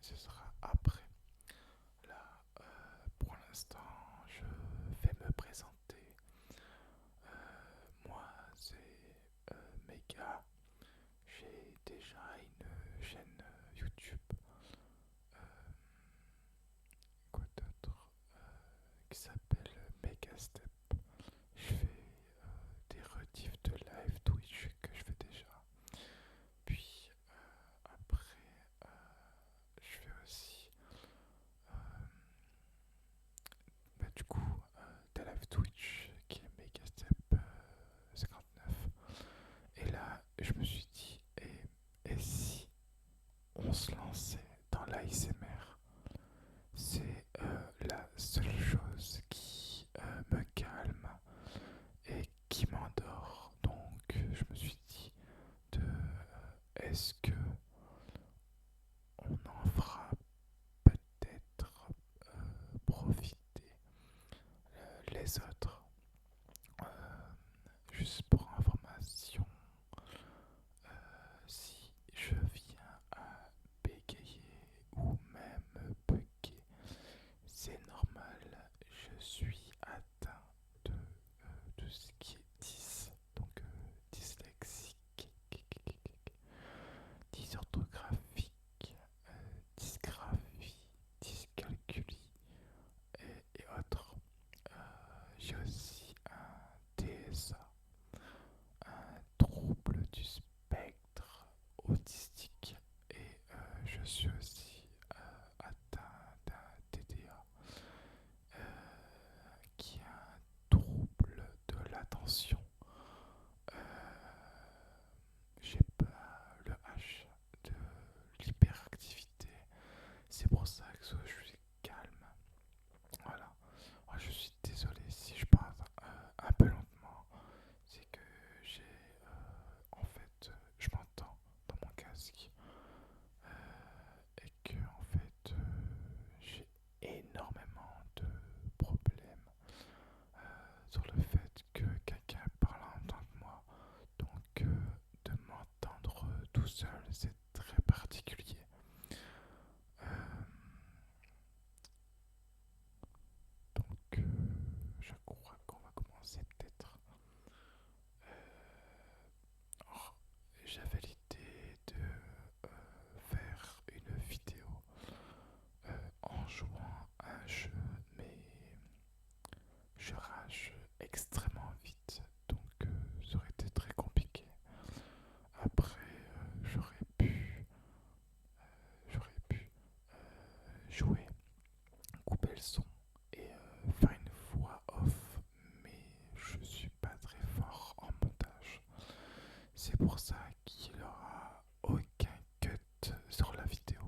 ce sera après. Là, pour l'instant, je vais me présenter. Moi, c'est Mega. J'ai déjà une chaîne YouTube. Euh, quoi d'autre qui s'appelle Megastep. Je fais des rediffs de live Twitch que je fais déjà. Puis après, je fais aussi du coup des live Twitch qui est Megastep 59. Et là, je me suis dit, et si on se lançait dans l'ASMR? C'est la seule chose qui me calme et qui m'endort. Donc je me suis dit de est-ce que on en fera peut-être profiter les autres. Juste pour information, si je viens à bégayer ou même bugger, c'est normal, je suis atteint de tout ce qui est donc dyslexique, dysorthographique, dysgraphie, dyscalculie et autres. J'ai aussi un TSA, un trouble du spectre autistique, et je suis aussi atteint d'un TDA, qui est un trouble de l'attention. Euh, j'ai pas le H de l'hyperactivité, c'est pour ça que je suis calme. Voilà. Je suis désolé si je parle un peu lentement, c'est que j'ai en fait je m'entends dans mon casque, et que en fait j'ai énormément de problèmes sur le fait que quelqu'un parle en même temps que moi. Donc de m'entendre tout seul, c'est très particulier. Euh, donc je crois qu'on va commencer peut-être. Alors, j'avais l'idée de faire une vidéo en jouant à un jeu, mais je rage extrêmement vite, donc ça aurait été très compliqué. Après, j'aurais pu jouer, couper le son et faire une voix off, mais je suis pas très fort en montage. C'est pour ça qu'il n'y aura aucun cut sur la vidéo.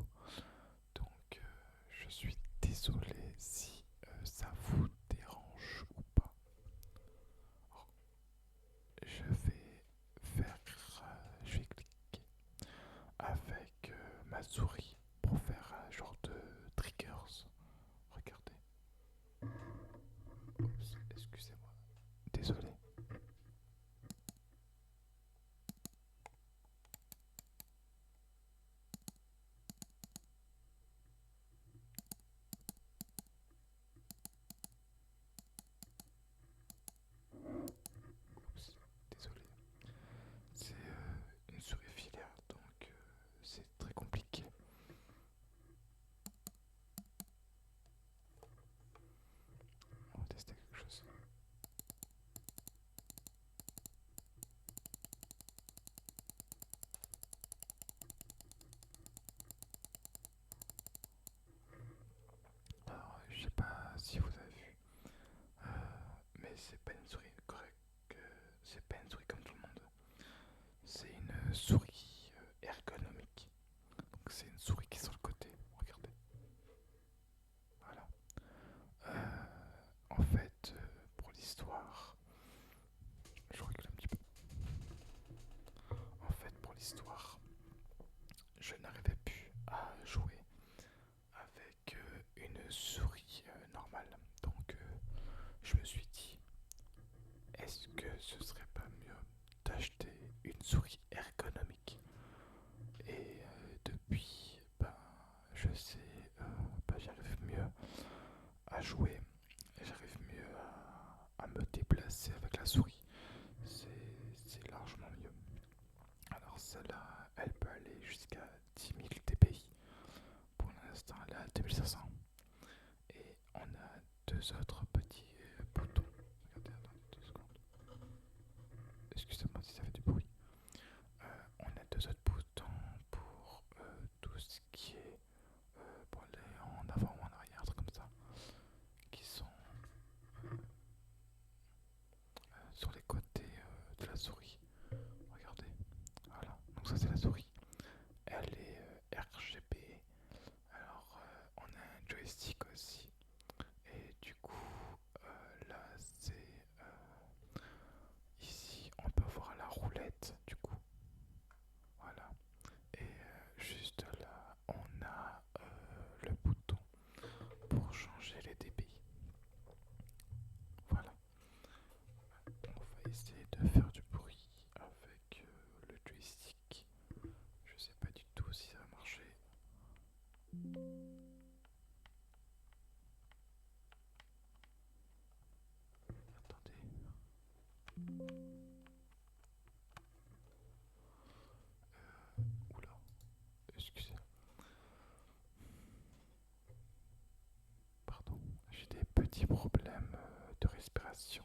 Donc je suis désolé si ça vous dérange ou pas. Alors, je vais cliquer avec ma souris pour faire un genre de triggers. Regardez. Oups, excusez-moi. Désolé. Oups, désolé. C'est une souris filaire, donc c'est très compliqué. On va tester quelque chose. Alors, je sais pas si vous avez vu, mais c'est pas une souris correcte. C'est pas une souris comme tout le monde. C'est une souris ergonomique. Donc c'est une souris qui est sur le côté. Regardez. Voilà. En fait, pour l'histoire, je recule un petit peu. En fait, pour l'histoire, je n'arrivais plus à jouer avec une souris normale. Donc je me suis dit, est-ce que ce serait pas mieux d'acheter une souris ergonomique? Et depuis, ben, je sais à jouer, j'arrive mieux à me déplacer avec la souris. C'est largement mieux. Alors celle-là, elle peut aller jusqu'à 10 000 dpi. Pour l'instant, elle est à 2500. Et on a deux autres petits boutons. Regardez, attendez 2 secondes. Excusez-moi si ça fait du bruit. On a deux autres boutons pour tout ce qui est pour aller en avant ou en arrière, un truc comme ça, qui sont sur les côtés de la souris. Regardez, voilà, donc ça c'est la souris. Elle est RGB. Alors on a un joystick aussi. Et du coup, là c'est ici on peut voir la roulette du coup. Voilà. Et juste là, on a le bouton pour changer les débits. Voilà. On va essayer de faire du bruit avec le joystick. Je sais pas du tout si ça va marcher. Attendez. Oula. Excusez. Pardon. J'ai des petits problèmes de respiration.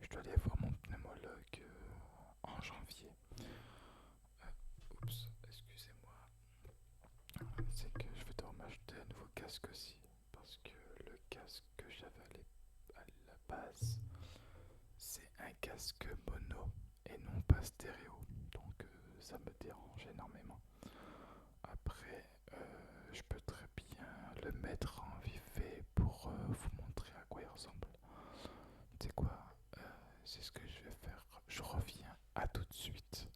Je dois aller voir mon pneumologue en janvier. Oups, excusez-moi. C'est que je vais devoir m'acheter un nouveau casque aussi. Parce que le casque que j'avais à la base, c'est un casque mono et non pas stéréo. Donc ça me dérange énormément. Après, je peux très bien le mettre en vif pour vous montrer à quoi il ressemble. C'est quoi c'est ce que je vais faire. Je reviens à tout de suite.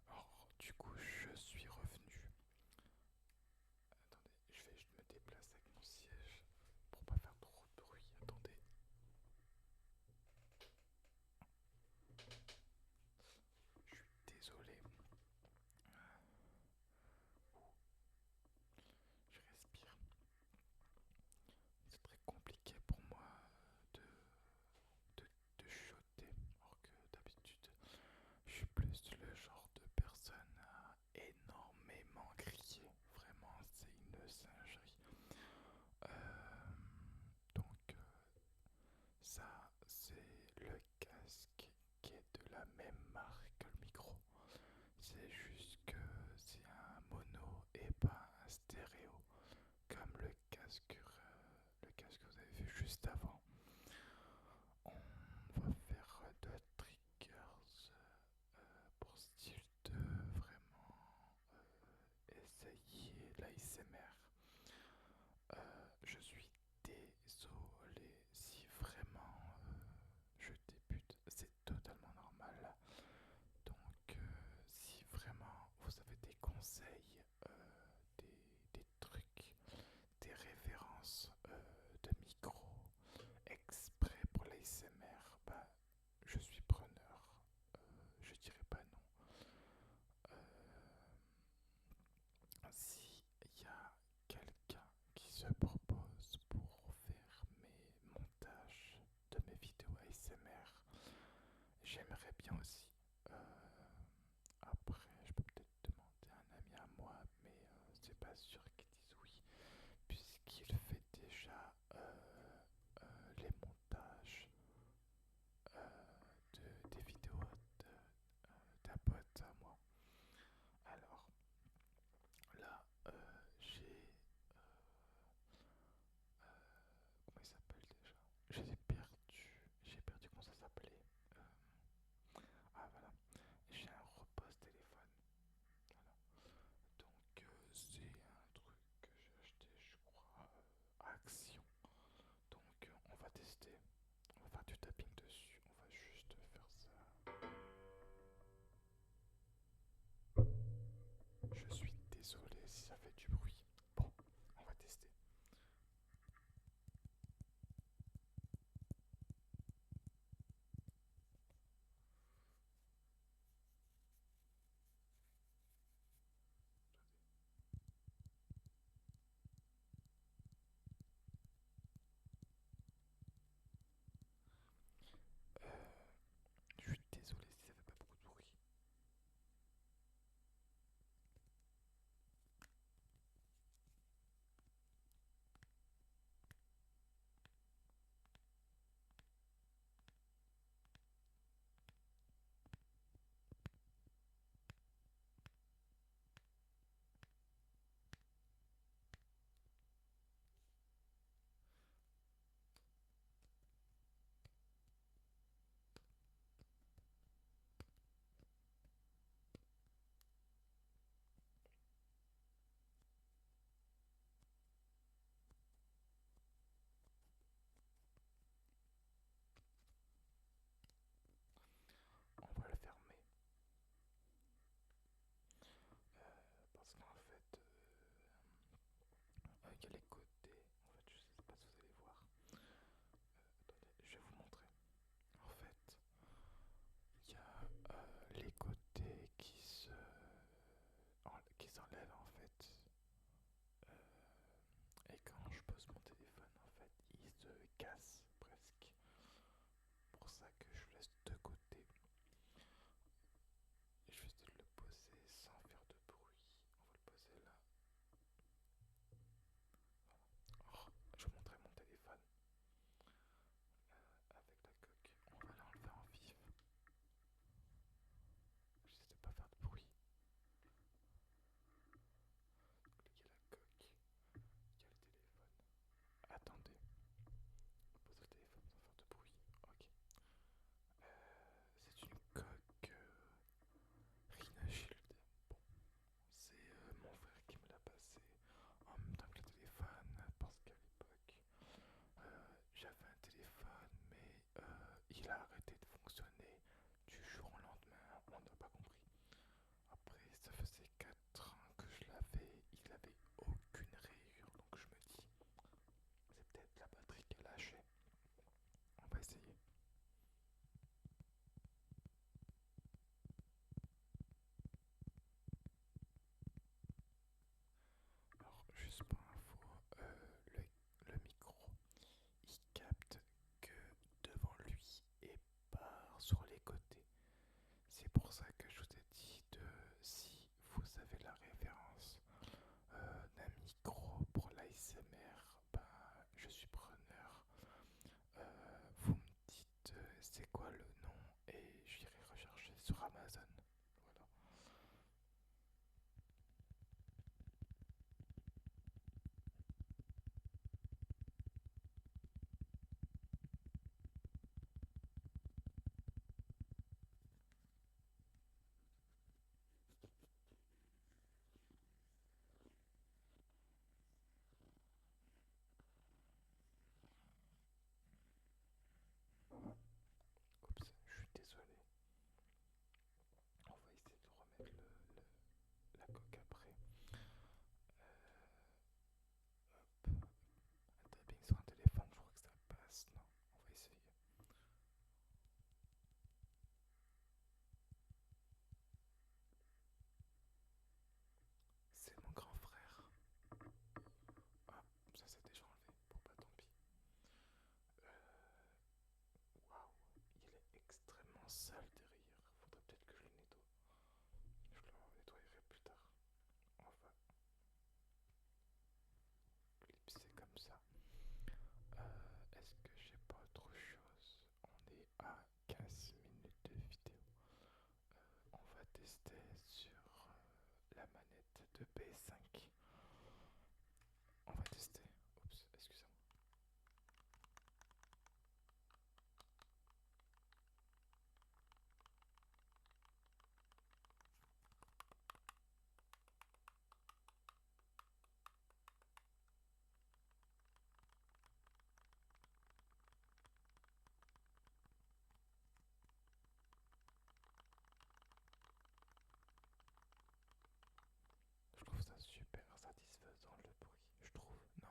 Alors, du coup, je suis revenu. Attendez, je me déplace avec mon siège pour pas faire trop de bruit. Attendez. Je suis désolé. Je respire. C'est très compliqué pour moi de chuchoter. Alors que d'habitude, je suis plus le genre de personne à énormément crier. Vraiment, c'est une singerie. Donc, ça, c'est le casque qui est de la même marque que le micro. C'est juste que c'est un mono et pas un stéréo, comme le casque que vous avez vu juste avant. On va faire deux triggers pour style de vraiment essayer l'ASMR. Je suis désolé si vraiment je débute, c'est totalement normal. Donc si vraiment vous avez des conseils, des trucs, des références de micro exprès pour l'ASMR, bah je suis preneur. Je dirais pas non. Si il y a quelqu'un qui se propose pour faire mes montages de mes vidéos ASMR, j'aimerais bien aussi. Après, je peux peut-être demander à un ami à moi, mais c'est pas sûr qu'il dise oui, puisqu'il fait déjà les montages des vidéos d'un pote à moi. Alors là, j'ai PS5. On va tester. Oups, excusez-moi. Je trouve ça super satisfaisant le bruit. Je trouve, non?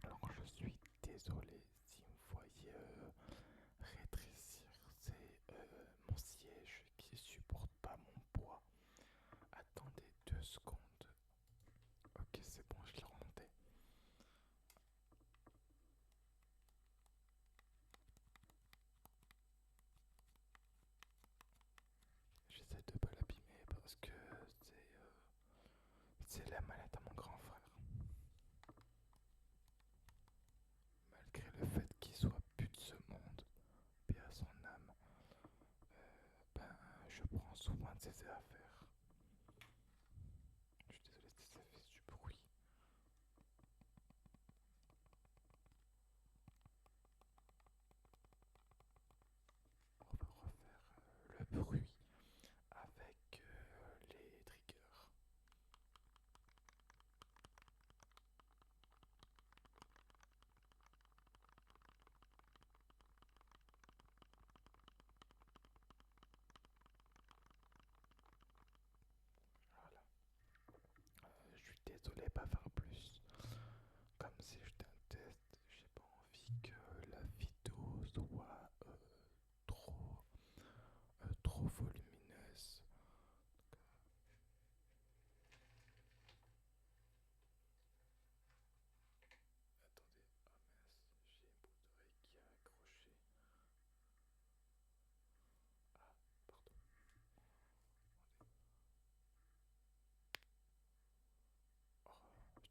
Alors je suis désolé si vous voyez rétrécir, c'est mon siège qui supporte pas mon poids. Attendez 2 secondes. Ok, c'est bon, je l'ai remonté. J'essaie de pas l'abîmer parce que c'est la mallette à mon grand frère. Malgré le fait qu'il soit plus de ce monde, paix à son âme, ben je prends soin de ses affaires. Je suis désolé si ça fait du bruit. On va refaire le bruit avec les triggers. Voilà. Je suis désolé, pas faire plus. Comme si j'étais un test, j'ai pas envie que la vidéo soit trop volumineuse. Attendez, ah mince, j'ai une boucle d'oreille qui a accroché. Ah, pardon. Oh,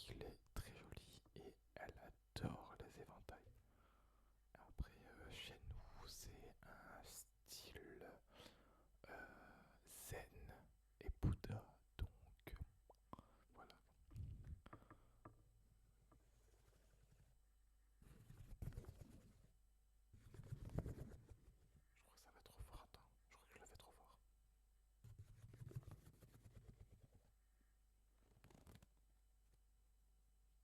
qu'il est très joli et elle adore les éventails. Après, chez nous, c'est un style zen et Bouddha, donc voilà. Je crois que ça va trop fort, attends, je crois que je le fais trop fort.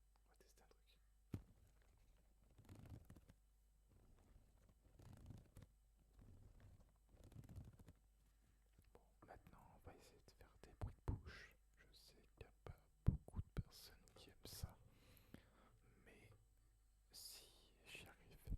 On va tester un truc. Bon, maintenant on va essayer de faire des bruits de bouche. Je sais qu'il n'y a pas beaucoup de personnes qui aiment ça, mais si j'y arrive.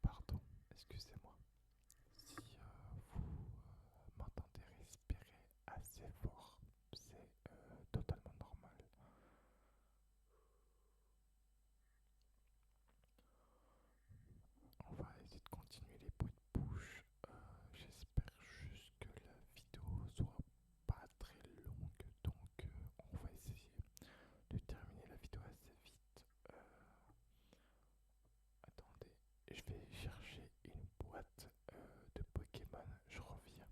Pardon, excusez-moi. Si vous m'entendez respirer assez fort, c'est totalement normal. On va essayer de continuer les bruits de bouche. J'espère juste que la vidéo soit pas très longue, donc on va essayer de terminer la vidéo assez vite. Attendez, je vais chercher une boîte de Pokémon, je reviens.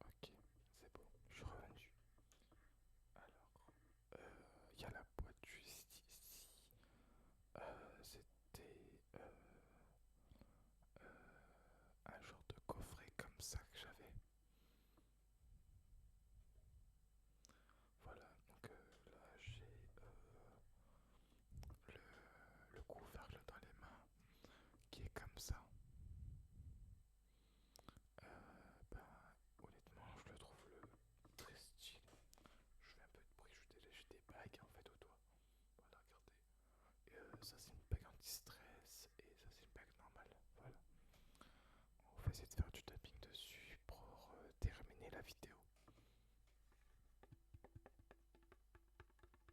Ok, c'est bon, je suis revenu. Alors, il y a la boîte juste ici. C'était un genre de coffret comme ça que j'avais. Voilà, donc là j'ai le couvercle dans les mains qui est comme ça. Euh, ben, honnêtement, je le trouve très stylé. Je fais un peu de bruit, j'ai des bagues en fait au doigt. Voilà, regardez. Ça c'est une bague anti-stress et ça c'est une bague normale. Voilà. On va essayer de faire du tapping dessus pour terminer la vidéo. On va tester quelque chose.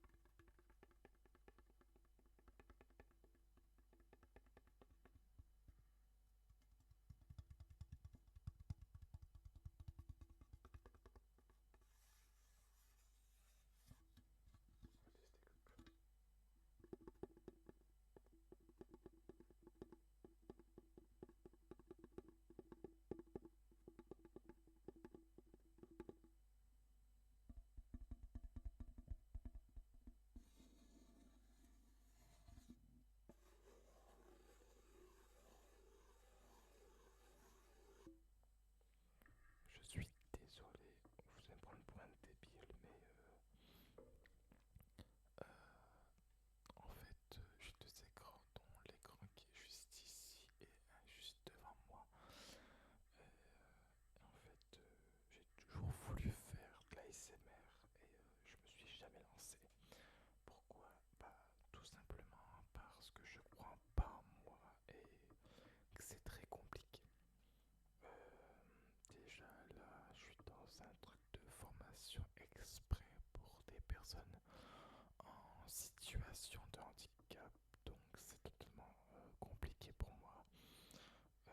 Je suis désolé, vous allez me prendre pour un débile, mais en fait, j'ai deux écrans, dont l'écran qui est juste ici et un juste devant moi. En fait, j'ai toujours voulu faire de l'ASMR et je me suis jamais lancé. Pourquoi? Bah, tout simplement parce que je crois pas en moi et que c'est très compliqué. Euh, Déjà là, je suis dans un truc de formation exprès pour des personnes en situation de handicap, donc c'est totalement compliqué pour moi. Euh,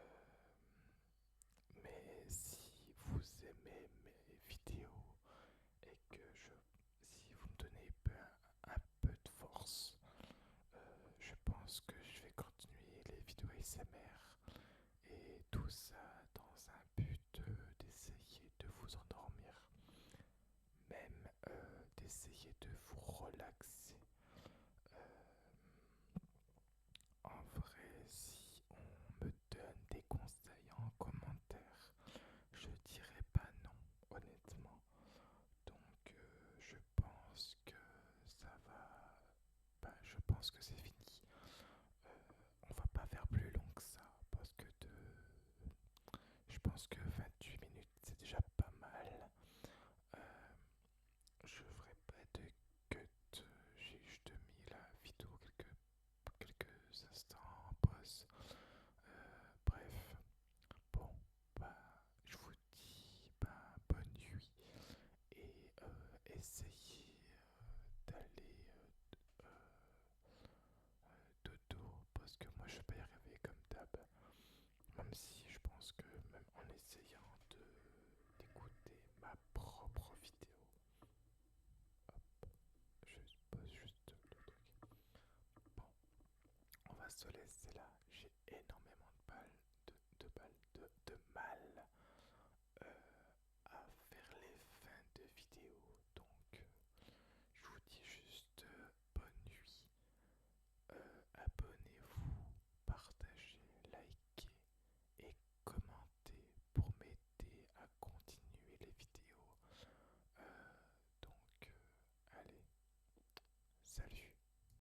mais si vous aimez mes vidéos et que si vous me donnez un peu de force, je pense que je vais continuer les vidéos ASMR et tout ça dans un but d'essayer de vous endormir, même d'essayer de vous relaxer. Euh, En vrai, si on me donne des conseils en commentaire, je dirais pas non, honnêtement. Donc, je pense que ça va. Bah, je pense que c'est fini. On va pas faire plus long que ça parce que je pense que